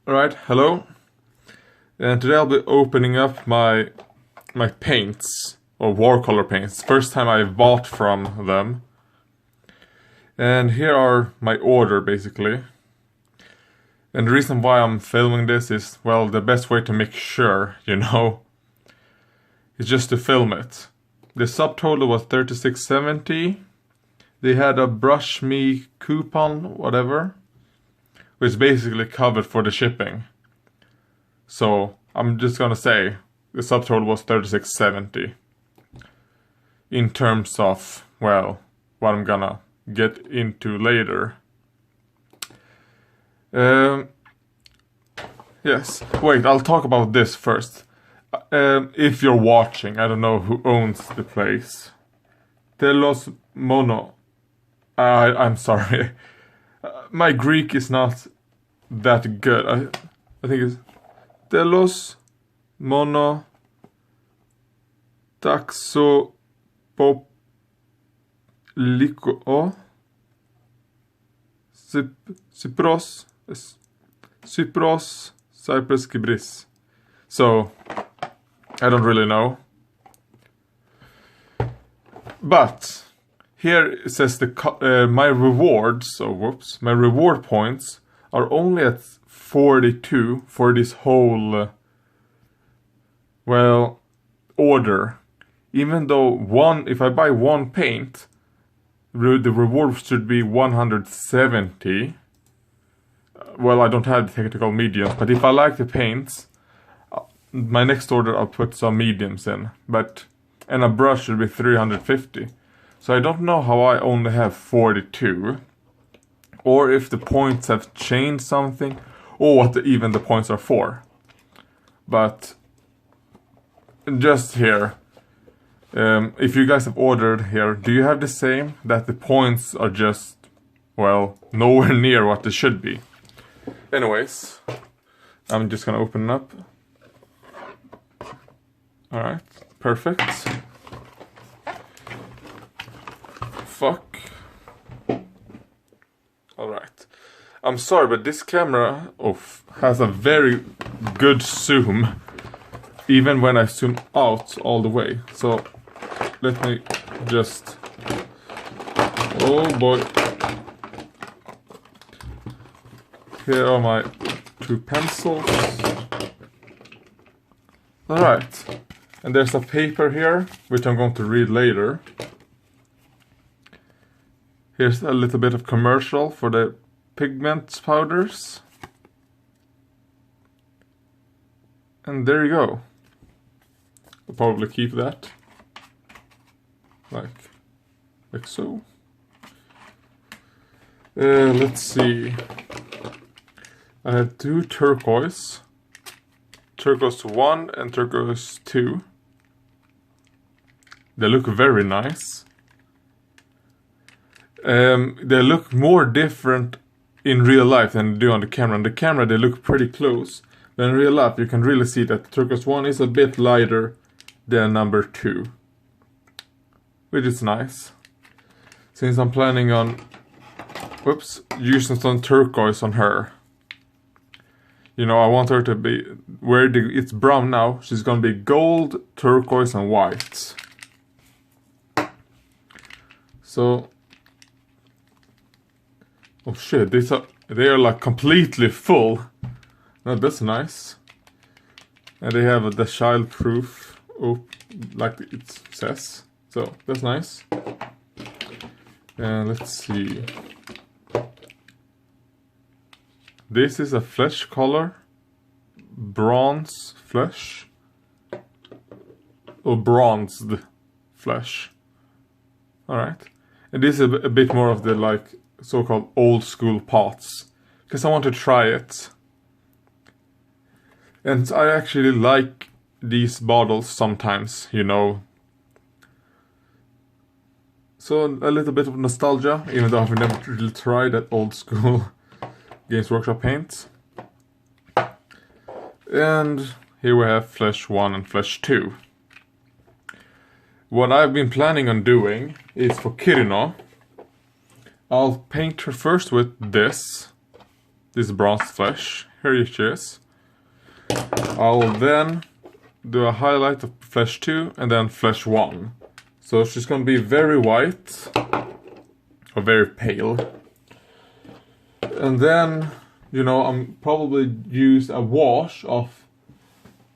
Alright, hello. And today I'll be opening up my paints, or Warcolor paints. First time I bought from them. And here are my order, basically. And the reason why I'm filming this is, well, the best way to make sure, is just to film it. The subtotal was $36.70. They had a Brush Me coupon, whatever, which basically covered for the shipping. So I'm just gonna say the subtotal was $36.70. In terms of, well, what I'm gonna get into later. Yes, wait, I'll talk about this first. If you're watching, I don't know who owns the place. Telos Mono. I'm sorry. My Greek is not that good. I think it's Telos Mono Taxo Poplico Cypros Cyprus Kibris. So I don't really know. But here it says my rewards, my reward points are only at 42 for this whole, order. Even though if I buy one paint, the reward should be 170. Well, I don't have the technical mediums, but if I like the paints, my next order I'll put some mediums in. And a brush should be 350. So I don't know how I only have 42. Or if the points have changed something. Or what even the points are for. But just here. If you guys have ordered here, do you have the same? That the points are just, nowhere near what they should be. Anyways. I'm just gonna open it up. Alright. Perfect. Fuck. Alright. I'm sorry, but this camera has a very good zoom. Even when I zoom out all the way. So, let me just... Oh boy. Here are my two pencils. Alright. And there's a paper here, which I'm going to read later. Here's a little bit of commercial for the pigment powders. And there you go. I'll probably keep that. Like so. Let's see. I have two turquoise. Turquoise 1 and turquoise 2. They look very nice. They look more different in real life than they do on the camera. On the camera they look pretty close. But in real life you can really see that the turquoise 1 is a bit lighter than number 2. Which is nice. Since I'm planning on using some turquoise on her. I want her to be, it's brown now, she's gonna be gold, turquoise and white. So, oh shit, they are like completely full. No, that's nice. And they have the child-proof, like it says. So, that's nice. And let's see. This is a flesh color. Bronze flesh. Or bronzed flesh. Alright. And this is a bit more of the so-called old school pots. Because I want to try it. And I actually like these bottles sometimes, So a little bit of nostalgia, even though I've never really tried that old school Games Workshop paint. And here we have Flesh 1 and Flesh 2. What I've been planning on doing is for Kirino, I'll paint her first with this. this bronze flesh. Here she is. I'll then do a highlight of flesh 2 and then flesh 1. So she's gonna be very white or very pale. And then, you know, I'm probably use a wash of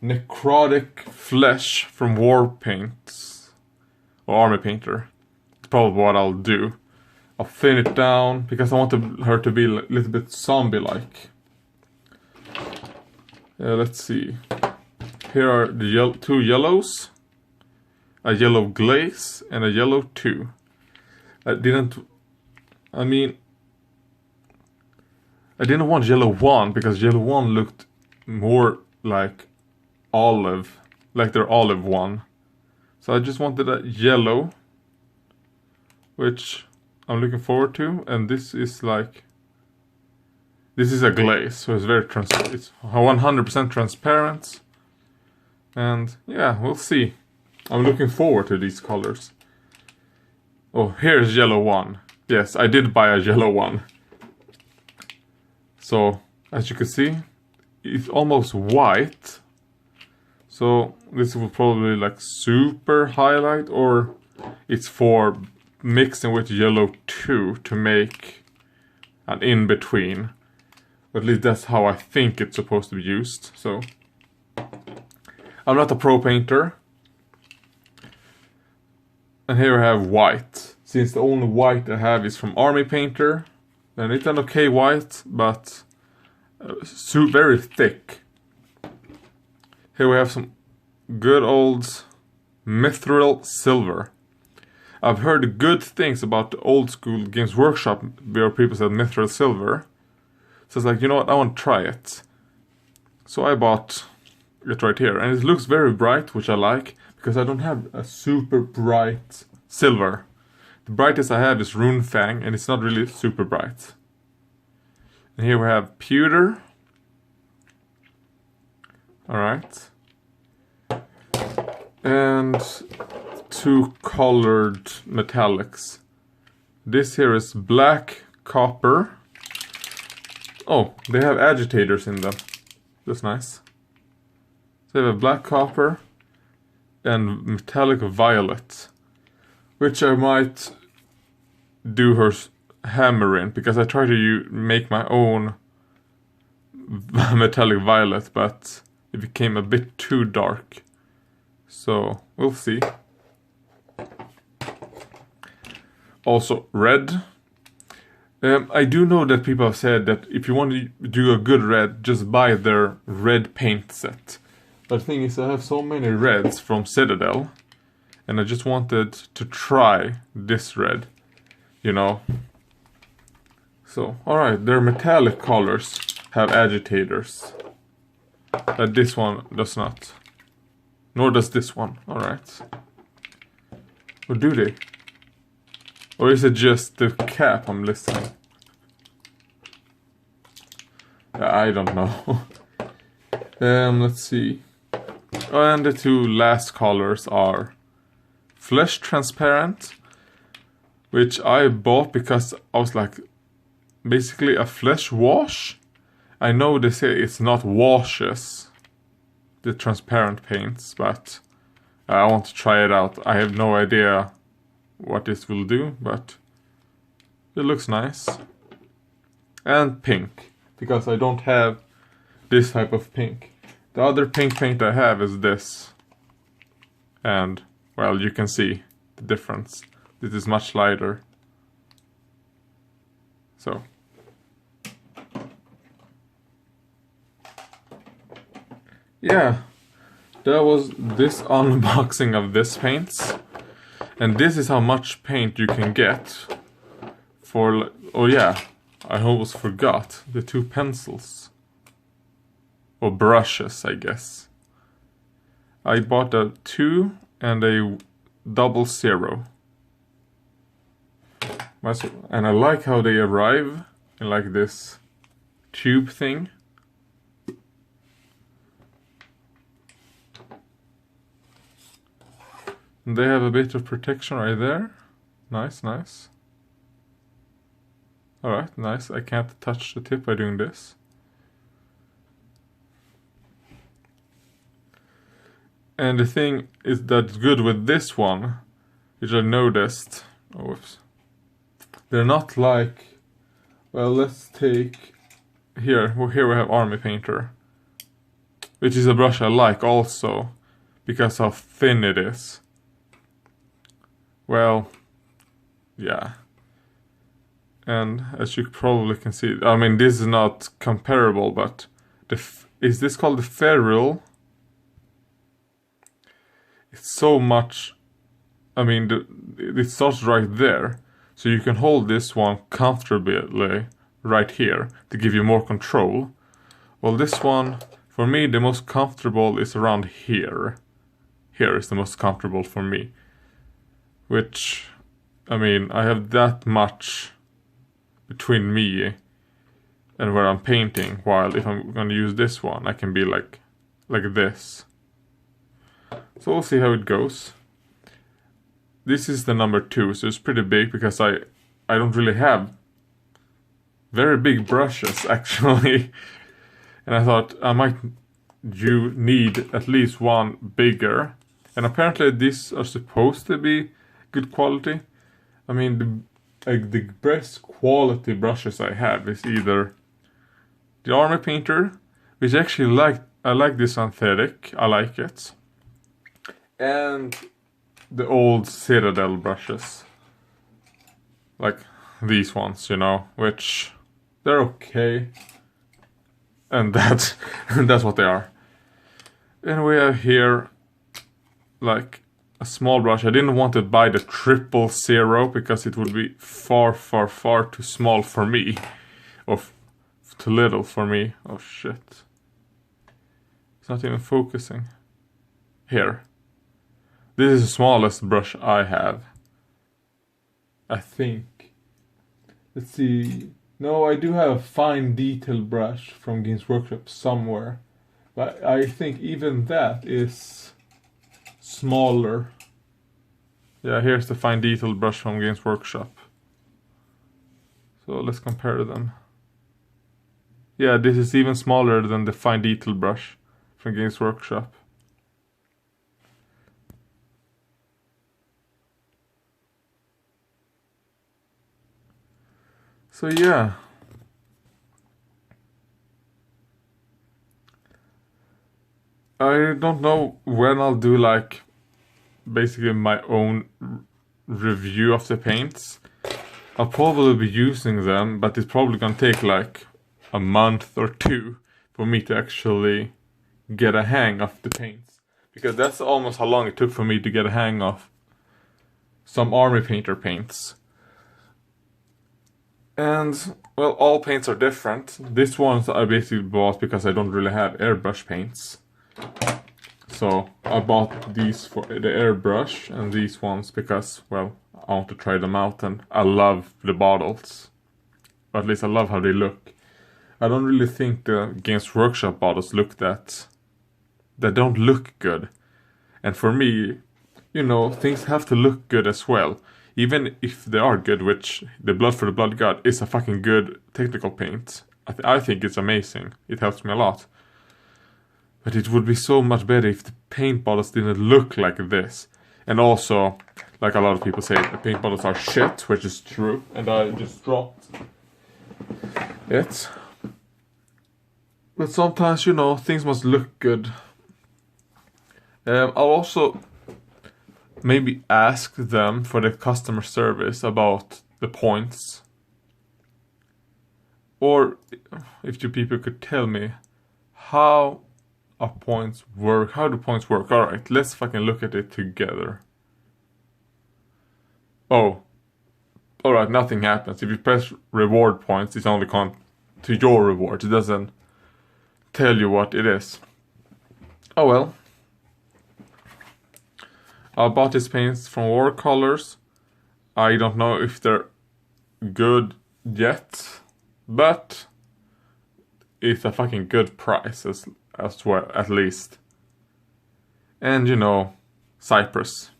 necrotic flesh from War Paints or Army Painter. It's probably what I'll do. I'll thin it down because I want her to be a little bit zombie-like. Let's see. Here are the two yellows, a yellow glaze, and a yellow 2. I didn't want yellow 1 because yellow 1 looked more like olive, like their olive 1. So I just wanted a yellow, which I'm looking forward to, and this is a glaze, so it's it's 100% transparent. And yeah, we'll see. I'm looking forward to these colors. Oh, here's yellow 1. Yes, I did buy a yellow 1. So, as you can see, it's almost white. So, this will probably like super highlight, or it's for mixing with yellow 2 to make an in-between. At least that's how I think it's supposed to be used. So, I'm not a pro painter. And here I have white. Since the only white I have is from Army Painter. And it's an okay white, but very thick. Here we have some good old mithril silver. I've heard good things about the old school Games Workshop where people said mithril silver. So it's like, you know what, I want to try it. So I bought it right here. And it looks very bright, which I like, because I don't have a super bright silver. The brightest I have is Rune Fang, and it's not really super bright. And here we have pewter. Alright. And 2 colored metallics. This here is black copper. Oh, they have agitators in them. That's nice. So they have a black copper and metallic violet, which I might do her hammer in, because I try to make my own metallic violet, but it became a bit too dark. So we'll see. Also red. I do know that people have said that if you want to do a good red, just buy their red paint set. But the thing is, I have so many reds from Citadel, and I just wanted to try this red, you know. So, alright, their metallic colors have agitators. But this one does not. Nor does this one, alright. Or do they? Or is it just the cap I'm listening? I don't know. Let's see. And the 2 last colors are Flesh Transparent, which I bought because I was like, basically a flesh wash. I know they say it's not washes, the transparent paints, but I want to try it out. I have no idea what this will do, but it looks nice. And pink, because I don't have this type of pink. The other pink paint I have is this. And, well, you can see the difference. This is much lighter. So. Yeah. That was this unboxing of this paints. And this is how much paint you can get for... Oh yeah, I almost forgot. The 2 pencils. Or brushes, I guess. I bought a 2 and a 00. And I like how they arrive in like this tube thing. And they have a bit of protection right there. Nice, nice. Alright, nice. I can't touch the tip by doing this. And the thing is that's good with this one, which I noticed. Oh, whoops. They're not like, well, let's take here. Well, here we have Army Painter, which is a brush I like also because how thin it is. Well, yeah. And as you probably can see, I mean, this is not comparable, but is this called the ferrule? It's so much. I mean, it starts right there, so you can hold this one comfortably right here to give you more control. Well, this one, for me, the most comfortable is around here. Here is the most comfortable for me. Which, I mean, I have that much between me and where I'm painting, while if I'm gonna use this one, I can be like this. So we'll see how it goes. This is the number 2, so it's pretty big because I don't really have very big brushes actually. And I thought I might need at least one bigger. And apparently these are supposed to be good quality. I mean, the best quality brushes I have is either the Army Painter, which actually I like this synthetic, I like it. And the old Citadel brushes. Like these ones, you know, which they're okay. And that's what they are. And we have here like a small brush. I didn't want to buy the 000 because it would be far too small for me. Or too little for me. Oh shit. It's not even focusing. Here. This is the smallest brush I have. I think. Let's see. No, I do have a fine detail brush from Games Workshop somewhere. But I think even that is smaller. Yeah, here's the fine detail brush from Games Workshop. So let's compare them. Yeah, this is even smaller than the fine detail brush from Games Workshop. So yeah. I don't know when I'll do like basically my own review of the paints. I'll probably be using them, but it's probably gonna take like a month or 2 for me to actually get a hang of the paints. Because that's almost how long it took for me to get a hang of some Army Painter paints. And, well, all paints are different. This ones I basically bought because I don't really have airbrush paints. So I bought these for the airbrush and these ones because, well, I want to try them out and I love the bottles. Or at least I love how they look. I don't really think the Games Workshop bottles they don't look good. And for me, you know, things have to look good as well. Even if they are good, which the Blood for the Blood God is a fucking good technical paint. I think it's amazing. It helps me a lot. But it would be so much better if the paint bottles didn't look like this. And also, like a lot of people say, the paint bottles are shit, which is true. And I just dropped it. But sometimes, you know, things must look good. I'll also maybe ask them for the customer service about the points. Or if you people could tell me how points work. How do points work? Alright, let's fucking look at it together. Oh. Alright, nothing happens. If you press reward points, it's only count to your rewards. It doesn't tell you what it is. Oh well. I bought these paints from Warcolours. I don't know if they're good yet, but it's a fucking good price as well, at least. And you know, Cyprus.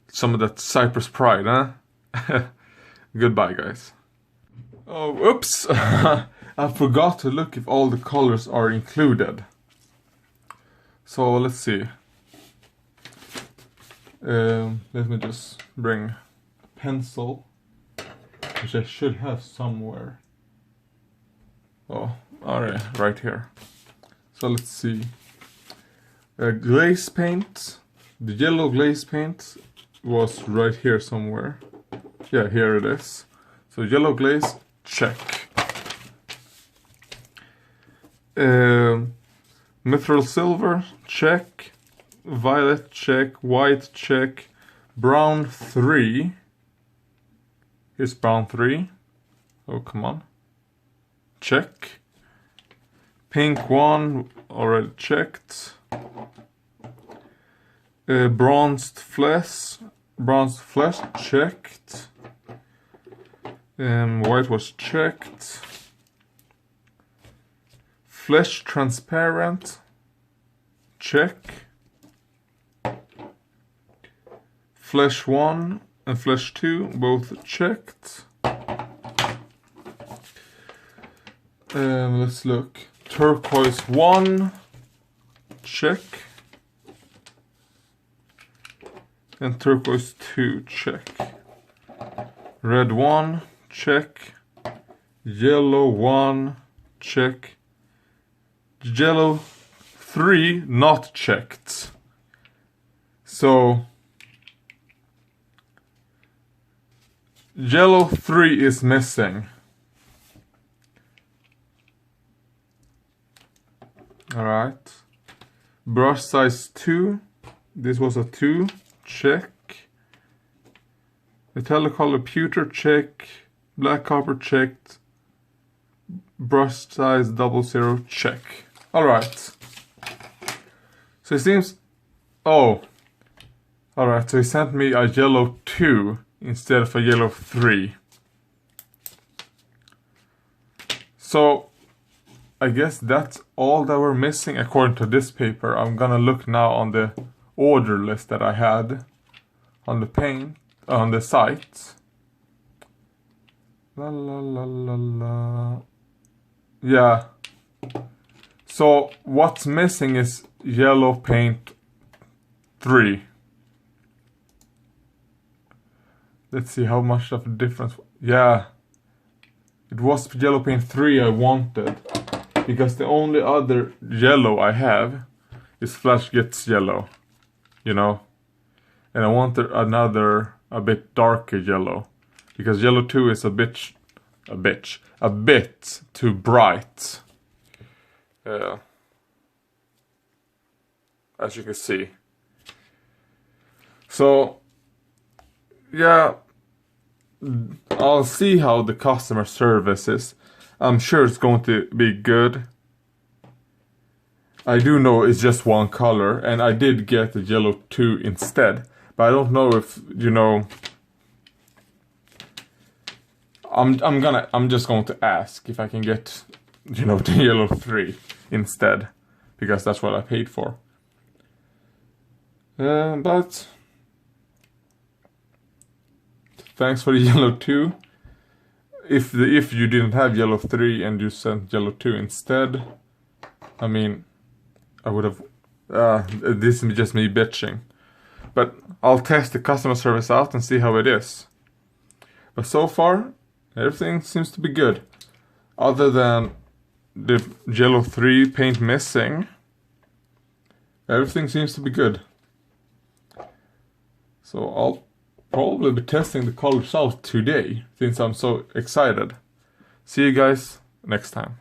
Some of that Cyprus pride, huh? Goodbye, guys. Oh, oops! I forgot to look if all the colors are included. So let's see. Let me just bring a pencil, which I should have somewhere. Oh, alright, right here. So let's see. Glaze paint. The yellow glaze paint was right here somewhere. Yeah, here it is. So yellow glaze, check. Mithril silver, check. Violet, check. White, check. Brown 3. Here's brown 3. Oh, come on. Check. Pink 1, already checked. Bronzed flesh, checked. White was checked. Flesh transparent, check. Flesh 1 and flesh 2 both checked. Let's look. Turquoise 1, check. And turquoise 2, check. Red 1, check. Yellow 1, check. Yellow 3, not checked. So yellow 3 is missing. Alright. Brush size 2. This was a 2. Check. Metallicolor pewter, check. Black copper, checked. Brush size 00, check. Alright. So it seems... Oh. Alright, so he sent me a yellow 2 instead of a yellow 3. So I guess that's all that we're missing according to this paper. I'm gonna look now on the order list that I had on the paint on the site. La la la la la. Yeah. So what's missing is yellow paint 3. Let's see how much of a difference. Yeah. It was yellow paint 3 I wanted. Because the only other yellow I have is Flash Gets Yellow. You know? And I wanted another, a bit darker yellow. Because yellow 2 is a bit too bright. As you can see. So, yeah, I'll see how the customer service is. I'm sure it's going to be good. I do know it's just one color, and I did get the yellow 2 instead. But I don't know if, you know, I'm just going to ask if I can get, you know, the yellow 3 instead, because that's what I paid for. But thanks for the yellow 2. If you didn't have yellow 3 and you sent yellow 2 instead, I mean, I would have. This is just me bitching, but I'll test the customer service out and see how it is. But so far, everything seems to be good, other than the yellow 3 paint missing. Everything seems to be good. So I'll probably be testing the colors out today, since I'm so excited. See you guys next time.